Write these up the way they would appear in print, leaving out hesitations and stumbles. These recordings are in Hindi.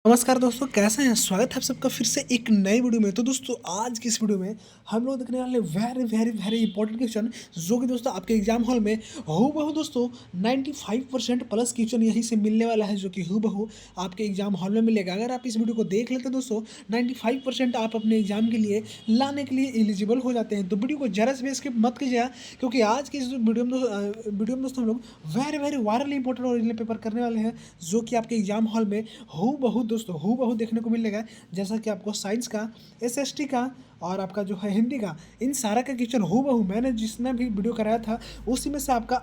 नमस्कार दोस्तों, कैसे हैं? स्वागत है आप सबका फिर से एक नई वीडियो में। तो दोस्तों आज की इस वीडियो में हम लोग देखने वाले very very very important question, जो कि दोस्तों आपके एग्जाम हॉल में हूबहू दोस्तों 95% प्लस क्वेश्चन यहीं से मिलने वाला है, जो कि हूबहू आपके एग्जाम हॉल में मिलेगा। अगर आप इस वीडियो को देख लेते हैं दोस्तों, 95% आप अपने एग्जाम के लिए लाने के लिए एलिजिबल हो जाते हैं। तो वीडियो को जरा से भी स्किप मत कीजिएगा, क्योंकि आज की इस वीडियो में दोस्तों हम लोग very very viral important original paper करने वाले हैं, जो कि आपके एग्जाम हॉल में हूबहू दोस्तों हूबहू देखने को मिलेगा। जैसा कि आपको साइंस का, एसएसटी का और आपका जो है हिंदी का, इन सारा का क्वेश्चन हूबहू मैंने जिसने भी वीडियो कराया था उसी में से आपका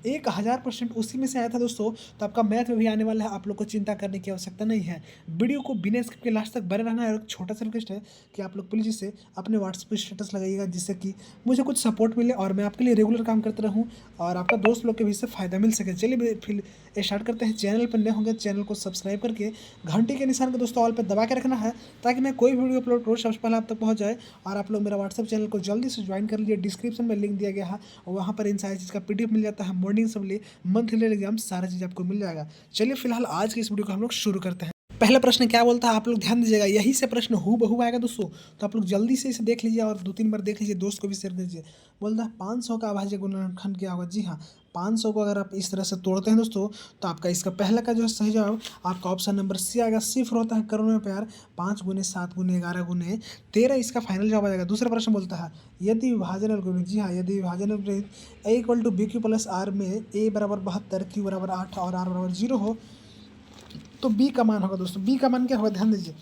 1000% उसी में से आया था दोस्तों। तो आपका मैथ में भी आने वाला है, आप लोग को चिंता करने की आवश्यकता नहीं है। वीडियो को बिना स्किप के लास्ट तक बने रहना है। और एक छोटा सा रिक्वेस्ट है कि आप लोग प्लीज़ इसे अपने व्हाट्सएप पर स्टेटस लगाइएगा, जिससे कि मुझे कुछ सपोर्ट मिले और मैं आपके लिए रेगुलर काम करते रहूँ और आपका दोस्त लोग के भी इससे फ़ायदा मिल सके। चलिए फिर स्टार्ट करते हैं। चैनल पर नए होंगे चैनल को सब्सक्राइब करके घंटी के निशान को दोस्तों ऑल पे दबा के रखना है, ताकि मैं कोई वीडियो अपलोड करूँ सबसे पहले आप तक पहुंच जाए। और आप लोग मेरा व्हाट्सएप चैनल को जल्दी से ज्वाइन कर लीजिए, डिस्क्रिप्शन में लिंक दिया गया है और वहाँ पर इन सारी चीज़ का पीडीएफ मिल जाता है। मॉर्निंग असेंबली, मंथली एग्जाम, सारा चीज़ आपको मिल जाएगा। चलिए फिलहाल आज की इस वीडियो को हम लोग शुरू करते हैं। पहला प्रश्न क्या बोलता है, आप लोग ध्यान दीजिएगा, यही से प्रश्न हूबहू आएगा दोस्तों। तो आप लोग जल्दी से इसे देख लीजिए और 2-3 बार देख लीजिए, दोस्त को भी शेयर कीजिए। बोलता है 500 का अभाज्य गुणनखंड क्या होगा। जी हाँ, 500 को अगर आप इस तरह से तोड़ते हैं दोस्तों, तो आपका इसका पहला का जो है सही जवाब आपका ऑप्शन नंबर सी आएगा। सिफर होता है करोड़ में प्यार, 5 गुने 7 गुने 11 गुने 13 इसका फाइनल जवाब आ जाएगा। दूसरा प्रश्न बोलता है यदि विभाजन अलगुणित, जी हाँ, यदि विभाजन अलगुणित A equal to B Q plus R में ए बराबर 72, क्यू बराबर 8 और आर बराबर 0 हो, तो बी का मान होगा दोस्तों। बी का मान क्या होगा, ध्यान दीजिए।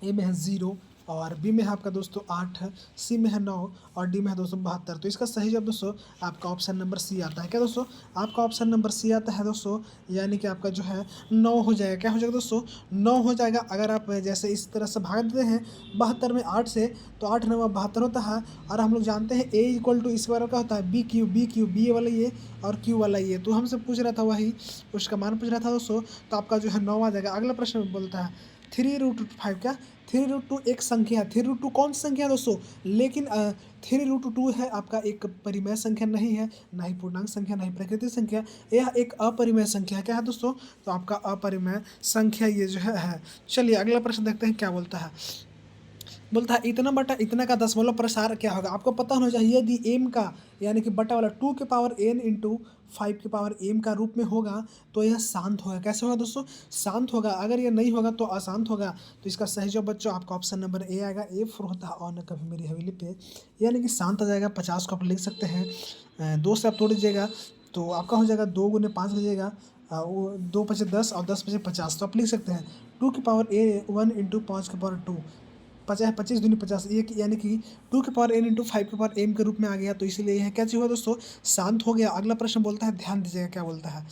ए में है 0 और बी में है आपका दोस्तों 8, सी में है 9 और डी में है दोस्तों 72। तो इसका सही जवाब दोस्तों आपका ऑप्शन नंबर सी आता है। क्या दोस्तों, आपका ऑप्शन नंबर सी आता है दोस्तों, यानी कि आपका जो है 9 हो जाएगा। क्या हो जाएगा दोस्तों, 9 हो जाएगा। अगर आप जैसे इस तरह से भाग देते हैं 72 में 8 से, तो 8 9 72 होता है। और हम लोग जानते हैं ए इक्वल टू इस बार का होता है बी क्यू बी वाला ये और क्यू वाला ये। तो हमसे पूछ रहा था वही, उसका मान पूछ रहा था दोस्तों। तो आपका जो है 9 आ जाएगा। अगला प्रश्न बोलता है 3√5 क्या, 3√2 एक संख्या है। 3√2 कौन सी संख्या है दोस्तों, लेकिन 3√2 है आपका एक परिमेय संख्या नहीं है, ना ही पूर्णांक संख्या, ना ही प्राकृतिक संख्या। यह एक अपरिमेय संख्या है। क्या है दोस्तों, तो आपका अपरिमेय संख्या ये जो है। चलिए अगला प्रश्न देखते हैं क्या बोलता है। बोलता है इतना बटा इतना का दशमलव प्रसार क्या होगा। आपको पता होना चाहिए, यदि एम का यानी कि बटा वाला 2 के पावर n इंटू 5 के पावर m का रूप में होगा, तो यह शांत होगा। कैसे होगा दोस्तों, शांत होगा। अगर यह नहीं होगा तो अशांत होगा। तो इसका सही जवाब बच्चों आपका ऑप्शन नंबर ए आएगा। ए फॉर होता है और न कभी मेरी हवेली पे, यानी कि शांत आ जाएगा। 50 को आप लिख सकते हैं, 2 से आप तोड़ दीजिएगा तो आपका हो जाएगा 2 गुने 5 हो जाएगा, वो 2 पचे 10 और 10 पचे 50। तो आप लिख सकते हैं 2 की पावर ए 1 इंटू 5 के पावर 2, 50 25 दूनी 50, एक यानी कि 2 के पावर n इंटू 5 के पावर m के रूप में आ गया। तो इसीलिए यह क्या चीज़ हुआ दोस्तों, शांत हो गया। अगला प्रश्न बोलता है, ध्यान दीजिएगा क्या बोलता है।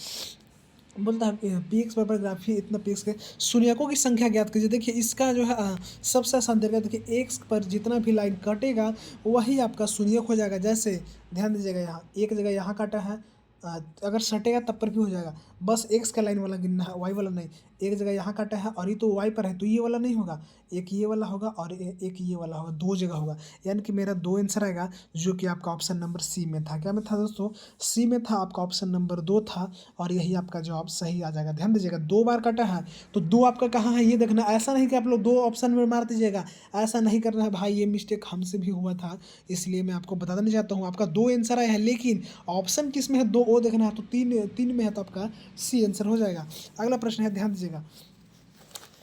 बोलता है पी एक्स बराबर ग्राफी इतना पी एक्स के शून्यकों की संख्या ज्ञात कीजिए। देखिए इसका जो है सबसे आसान तरीका, देखिए एक्स पर जितना भी लाइन कटेगा वही आपका शून्यक हो जाएगा। जैसे ध्यान दीजिएगा, यहाँ एक जगह यहाँ काटा है, अगर सटेगा तब पर भी हो जाएगा। बस एक्स का लाइन वाला गिनना है, वाई वाला नहीं। एक जगह यहाँ काटा है और ये तो वाई पर है, तो ये वाला नहीं होगा, एक ये वाला होगा और एक ये वाला होगा, 2 जगह होगा। यानी कि मेरा 2 आंसर आएगा, जो कि आपका ऑप्शन नंबर सी में था। क्या में था दोस्तों, सी में था। आपका ऑप्शन नंबर 2 था और यही आपका जवाब सही आ जाएगा। ध्यान दीजिएगा, 2 बार काटा है तो 2 आपका कहाँ है ये देखना। ऐसा नहीं कि आप लोग 2 ऑप्शन में मार दीजिएगा, ऐसा नहीं करना है भाई। ये मिस्टेक हमसे भी हुआ था, इसलिए मैं आपको बता देना चाहता हूँ। आपका 2 आंसर आया है, लेकिन ऑप्शन किस में है, 2 ओ देखना है। तो 3 में है, तो आपका सी आंसर हो जाएगा। अगला प्रश्न है, ध्यान दीजिएगा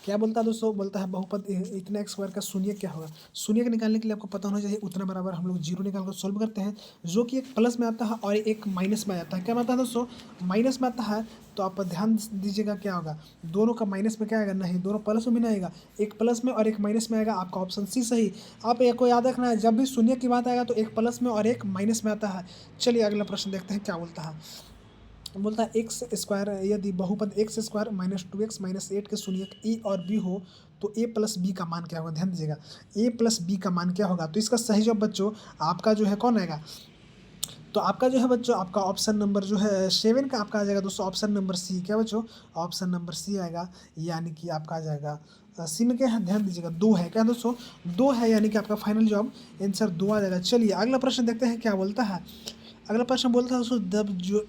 क्या बोलता है दोस्तों। बोलता है बहुपद इतना एक्स स्क्वायर का शून्य क्या होगा। शून्य के निकालने के लिए आपको पता होना चाहिए उतना बराबर हम लोग 0 निकाल कर सॉल्व करते हैं, जो कि एक प्लस में आता है और एक माइनस में आता है। क्या आता है दोस्तों, माइनस में आता है। तो आप ध्यान दीजिएगा क्या होगा, दोनों का माइनस में क्या आएगा, नहीं दोनों प्लस में भी नहीं आएगा, एक प्लस में और एक माइनस में आएगा। आपका ऑप्शन सी सही। आप एक को याद रखना है, जब भी शून्य की बात आएगा तो एक प्लस में और एक माइनस में आता है। चलिए अगला प्रश्न देखते हैं क्या बोलता है। बोलता है एक्स स्क्वायर यदि बहुपद एक्स स्क्वायर -2x -8 के शून्यक ए और बी हो, तो ए प्लस बी का मान क्या होगा। ध्यान दीजिएगा, ए प्लस बी का मान क्या होगा। तो इसका सही जवाब बच्चों आपका जो है कौन आएगा, तो आपका जो है बच्चों आपका ऑप्शन नंबर जो है 7 का आपका आ जाएगा दोस्तों, ऑप्शन नंबर सी। क्या बच्चों, ऑप्शन नंबर सी आएगा, यानी कि आपका आ जाएगा सी में क्या है, ध्यान दीजिएगा 2 है। क्या दोस्तों, 2 है, यानी कि आपका फाइनल जवाब आंसर 2 आ जाएगा। चलिए अगला प्रश्न देखते हैं क्या बोलता है। अगला प्रश्न बोलता है दोस्तों,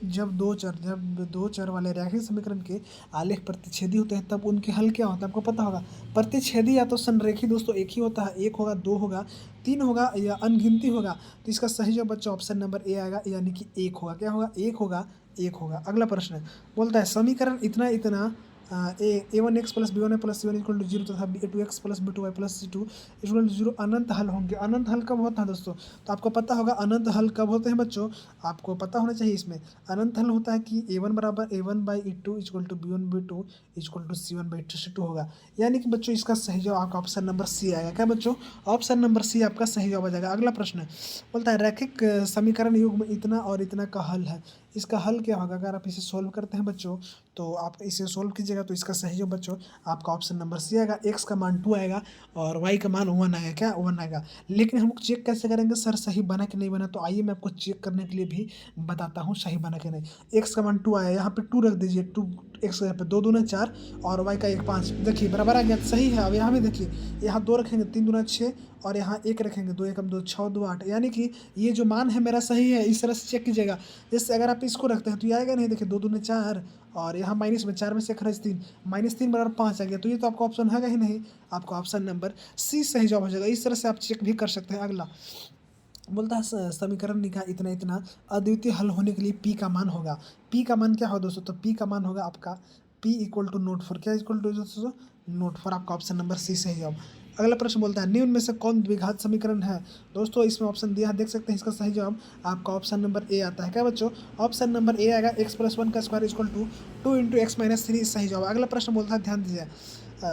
जब दो चर वाले रैखिक समीकरण के आलेख प्रतिच्छेदी होते हैं तब उनके हल क्या होता है, आपको पता होगा। प्रतिच्छेदी या तो संरेखी दोस्तों एक ही होता है, एक होगा, दो होगा, तीन होगा या अनगिनती होगा। तो इसका सही जवाब बच्चों ऑप्शन नंबर ए आएगा, यानी कि एक होगा। क्या होगा? एक होगा, एक होगा। अगला प्रश्न बोलता है समीकरण इतना इतना A one x plus B one plus C one equal to zero तथा B two x plus B two y plus C two equal to zero अनंत हल होंगे। अनंत हल कब होता है दोस्तों? तो आपको पता होगा अनंत हल कब होते हैं बच्चों, आपको पता होना चाहिए। इसमें अनंत हल होता है कि ए वन बराबर A one by A two equal to B one B two equal to C one by C two होगा। यानी कि बच्चों इसका सही जवाब आपका ऑप्शन नंबर सी आएगा। क्या बच्चों? ऑप्शन नंबर सी आपका सही जवाब आ जाएगा। अगला प्रश्न बोलता है रैखिक समीकरण युग में इतना और इतना का हल है, इसका हल क्या होगा? अगर आप इसे सोल्व करते हैं बच्चों तो आप इसे सोल्व कीजिएगा तो इसका सही जवाब बच्चों आपका ऑप्शन नंबर सी आएगा। एक्स का मान 2 आएगा और वाई का मान 1 आएगा। क्या? 1 आएगा। लेकिन हम लोग चेक कैसे करेंगे सर सही बना कि नहीं बना? तो आइए मैं आपको चेक करने के लिए भी बताता हूँ सही बना कि नहीं। एक्स का मान 2 आया, यहाँ पे 2 रख दीजिए। 2 एक्स यहाँ पे 2 दूना 4 और वाई का 1 5, देखिए बराबर आ गया, सही है। अब यहाँ भी देखिए, यहाँ 2 रखेंगे 3 दूना 6 और यहाँ 1 रखेंगे 2 एकम 2 6 2 8, यानी कि ये जो मान है मेरा सही है। इस तरह से चेक कीजिएगा। जैसे अगर आप इसको रखते हैं तो ये आएगा नहीं, देखिए 2 दूने 4 और यहाँ माइनस में 4 में से खर्च 3, -3 बराबर 5 आ गया। तो ये तो आपका ऑप्शन है ही नहीं, आपका ऑप्शन नंबर सी सही जवाब हो जाएगा। इस तरह से आप चेक भी कर सकते हैं। अगला बोलता है समीकरण लिखा इतना इतना अद्वितीय हल होने के लिए पी का मान होगा। पी का मान क्या होगा दोस्तों? तो पी का मान होगा आपका P equal to nought four. क्या इक्वल टू दोस्तों? Nought four. आपका ऑप्शन नंबर सी सही जवाब। अगला प्रश्न बोलता है निम्न में से कौन द्विघात समीकरण है? दोस्तों इसमें ऑप्शन दिया है, देख सकते हैं। इसका सही जवाब आपका ऑप्शन नंबर ए आता है। क्या बच्चों? ऑप्शन नंबर ए आएगा। एक्स प्लस वन का square equal to 2 into x minus 3 सही जवाब। अगला प्रश्न बोलता है, ध्यान दीजिए,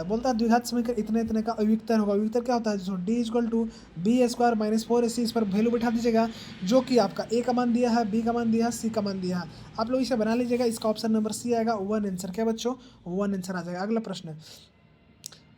बोलता है द्विघात समीकरण इतने इतने का अविक्तर होगा। अविक्तर क्या होता है दोस्तों? D equal to B square minus 4ac। इस पर वैल्यू बैठा दीजिएगा जो कि आपका ए का मान दिया है, बी का मान दिया है, सी का मान दिया है। आप लोग इसे बना लीजिएगा। इसका ऑप्शन नंबर सी आएगा, 1 आंसर। क्या बच्चों? 1 आंसर आ जाएगा। अगला प्रश्न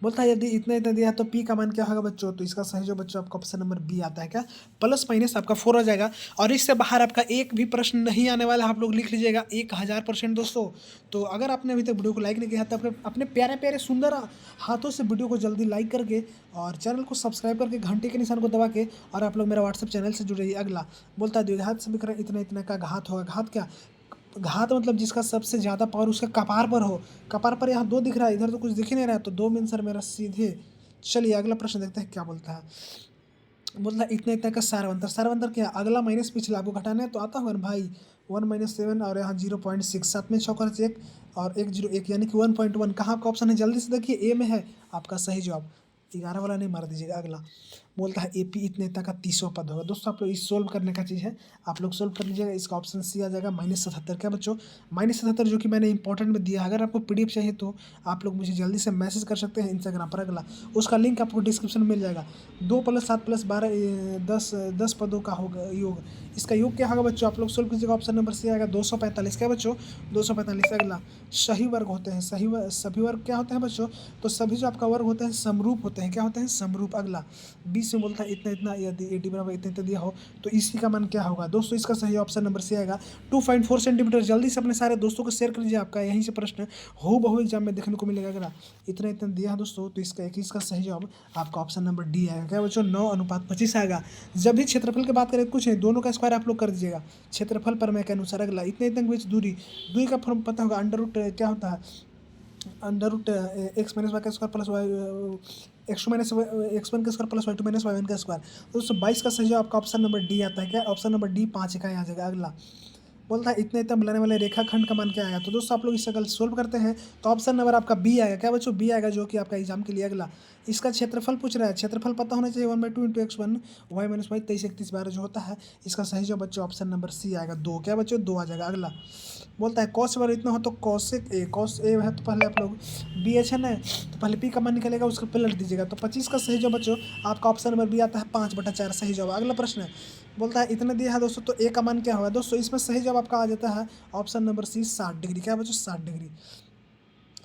बोलता है यदि इतना इतना दिया है तो पी का मान क्या होगा बच्चों? तो इसका सही जो बच्चों आपका ऑप्शन नंबर बी आता है। क्या? प्लस माइनस आपका 4 हो जाएगा और इससे बाहर आपका एक भी प्रश्न नहीं आने वाला। आप लोग लिख लीजिएगा 1000% दोस्तों। तो अगर आपने अभी तक वीडियो को लाइक नहीं किया तो अपने प्यारे प्यारे सुंदर हाथों से वीडियो को जल्दी लाइक करके और चैनल को सब्सक्राइब करके घंटे के निशान को दबा के और आप लोग मेरा व्हाट्सएप चैनल से जुड़ जाइए। अगला बोलता है द्विघात समीकरण इतना इतना का घात होगा। घात क्या? घात मतलब जिसका सबसे ज़्यादा पावर उसका कपार पर हो। कपार पर यहाँ 2 दिख रहा है, इधर तो कुछ दिख ही नहीं रहा है, तो 2 में आंसर मेरा सीधे। चलिए अगला प्रश्न देखते हैं क्या बोलता है। बोलता है इतना इतना का सारवंतर। सारवंतर क्या? अगला माइनस पिछला आपको घटाना है तो आता होगा ना भाई। 1 - 7 और यहाँ 0.6, 7 में 6 खर्च 1 और 1 0 1, यानी कि 1.1। कहाँ आपका ऑप्शन है? जल्दी से देखिए, ए में है आपका सही जवाब। 11 वाला नहीं मार दीजिएगा। अगला बोलता है एपी इतने इतना का 30वां पद होगा। दोस्तों आप लोग इस सोल्व करने का चीज़ है, आप लोग सोल्व कर लीजिएगा। इसका ऑप्शन सी आ जाएगा, -77। क्या बच्चों? -77 जो कि मैंने इंपॉर्टेंट में दिया है। अगर आपको पीडीएफ चाहिए तो आप लोग मुझे जल्दी से मैसेज कर सकते हैं इंस्टाग्राम पर। अगला उसका लिंक आपको डिस्क्रिप्शन में मिल जाएगा। 2 + 7 + 12 10 पदों का होगा योग। इसका योग क्या होगा बच्चों? आप लोग सोल्व कीजिएगा। ऑप्शन नंबर सी आएगा, 245। क्या बच्चों? 245। अगला सही वर्ग होते हैं। सभी वर्ग क्या होते हैं बच्चों? तो सभी जो आपका वर्ग होते हैं समरूप होते हैं। क्या होते हैं? समरूप। अगला 20 में बोलता है इतना इतना, यदि 80 बराबर इतना इतना दिया हो तो इसी का मान क्या होगा? दोस्तों इसका सही ऑप्शन नंबर सी आएगा, 2.4 सेंटीमीटर। जल्दी से अपने सारे दोस्तों को शेयर कर लीजिए। आपका यहीं से प्रश्न हो बहु एग्जाम में देखने को मिलेगा। अगर इतना इतना दिया है दोस्तों तो इसका 21 का सही जवाब आपका ऑप्शन नंबर डी आएगा। क्या बच्चों? 9:25 आएगा। जब भी क्षेत्रफल की बात करें कुछ नहीं, दोनों का स्क्वायर आप लोग कर दीजिएगा क्षेत्रफल पर मैं के अनुसार। अगला इतने इतने के बीच दूरी, दूरी का फॉर्म पता होगा, अंडर रूट क्या होता है? Under root x minus y का square plus y x minus x1 का square plus y2 minus y1 का स्क्वायर। तो दोस्तों 22 का सही जवाब आपका ऑप्शन नंबर डी आता है। क्या? ऑप्शन नंबर डी 5 का आ जाएगा। अगला बोलता है इतना इतना मिलाने वाले रेखाखंड का मान क्या आएगा? तो दोस्तों आप लोग इसे अगर सोल्व करते हैं तो ऑप्शन नंबर आपका बी आएगा। क्या बच्चों? बी आएगा, जो कि आपका एग्जाम के लिए। अगला इसका क्षेत्रफल पूछ रहा है। क्षेत्रफल पता होना चाहिए, 1/2 into x1 y minus Y 23 31 12 जो होता है। इसका सही जवाब बच्चों ऑप्शन नंबर सी आएगा, 2। क्या बच्चों? 2 आ जाएगा। अगला बोलता है कॉस वर्ग इतना हो तो कॉसेक ए। कॉस ए है तो पहले आप लोग बी एच है ना, तो पहले पी का मान निकलेगा, उसको पलट दीजिएगा। तो 25 का सही जवाब बच्चों आपका ऑप्शन नंबर बी आता है, 5/4 सही जवाब। अगला प्रश्न बोलता है इतना दिया है दोस्तों तो ए का मान क्या होगा? दोस्तों इसमें सही जवाब आपका आ जाता है ऑप्शन नंबर सी, 60 डिग्री। क्या बच्चों? 60 डिग्री।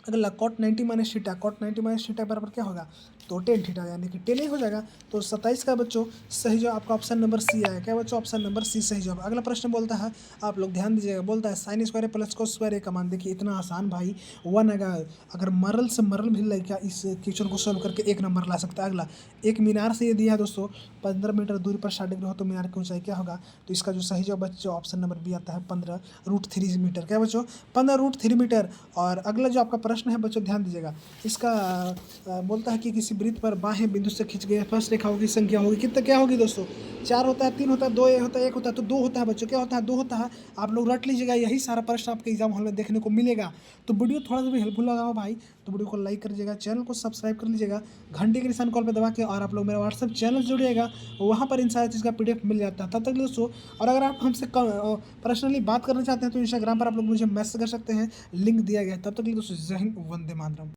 अगला cot 90 minus theta, cot 90 minus theta बराबर क्या होगा, तो टेन थीटा, यानी कि टेन ही हो जाएगा। तो 27 का बच्चों सही जवाब आपका ऑप्शन नंबर सी आया। क्या बच्चों, ऑप्शन नंबर सी सही जवाब। अगला प्रश्न बोलता है, आप लोग ध्यान दीजिएगा, बोलता है sine square plus cos square का मान। देखिए इतना आसान भाई, वन अगर मरल से मरल भी लड़का इस क्वेश्चन को सोल्व करके एक नंबर ला सकता है। अगला, एक मीनार से ये दिया है दोस्तों 15 मीटर दूरी पर 60 डिग्री हो तो मीनार की ऊंचाई क्या होगा, तो इसका जो सही जवाब बच्चों ऑप्शन नंबर बी आता है 15√3 मीटर। क्या बच्चों, 15√3 मीटर। और अगला जो आपका प्रश्न है बच्चों ध्यान दीजिएगा, इसका बोलता है कि किसी वृत्त पर बाहें बिंदु से खींच गए स्पर्श रेखाओं की संख्या होगी कितना, क्या होगी दोस्तों, 4 होता है, 3 होता है, 2 होता है, 1 होता है, तो 2 होता है बच्चों। क्या होता है, 2 होता है। आप लोग रट लीजिएगा, यही सारा प्रश्न आपके एग्जाम हॉल में देखने को मिलेगा। तो वीडियो थोड़ा सा भी हेल्पफुल लगा हो भाई तो वीडियो को लाइक कर लीजिएगा, चैनल को सब्सक्राइब कर लीजिएगा, घंटे के निशान कॉल पर दबा के, और आप लोग मेरा व्हाट्सएप चैनल जुड़िएगा, वहाँ पर इन सारी चीज़ का PDF मिल जाता है। तब तक दोस्तों, और अगर आप हमसे पर्सनली बात करना चाहते हैं तो इंस्टाग्राम पर आप लोग मुझे मैसेज कर सकते हैं, लिंक दिया गया है। तब तक दोस्तों जय हिंद, वंदे मातरम।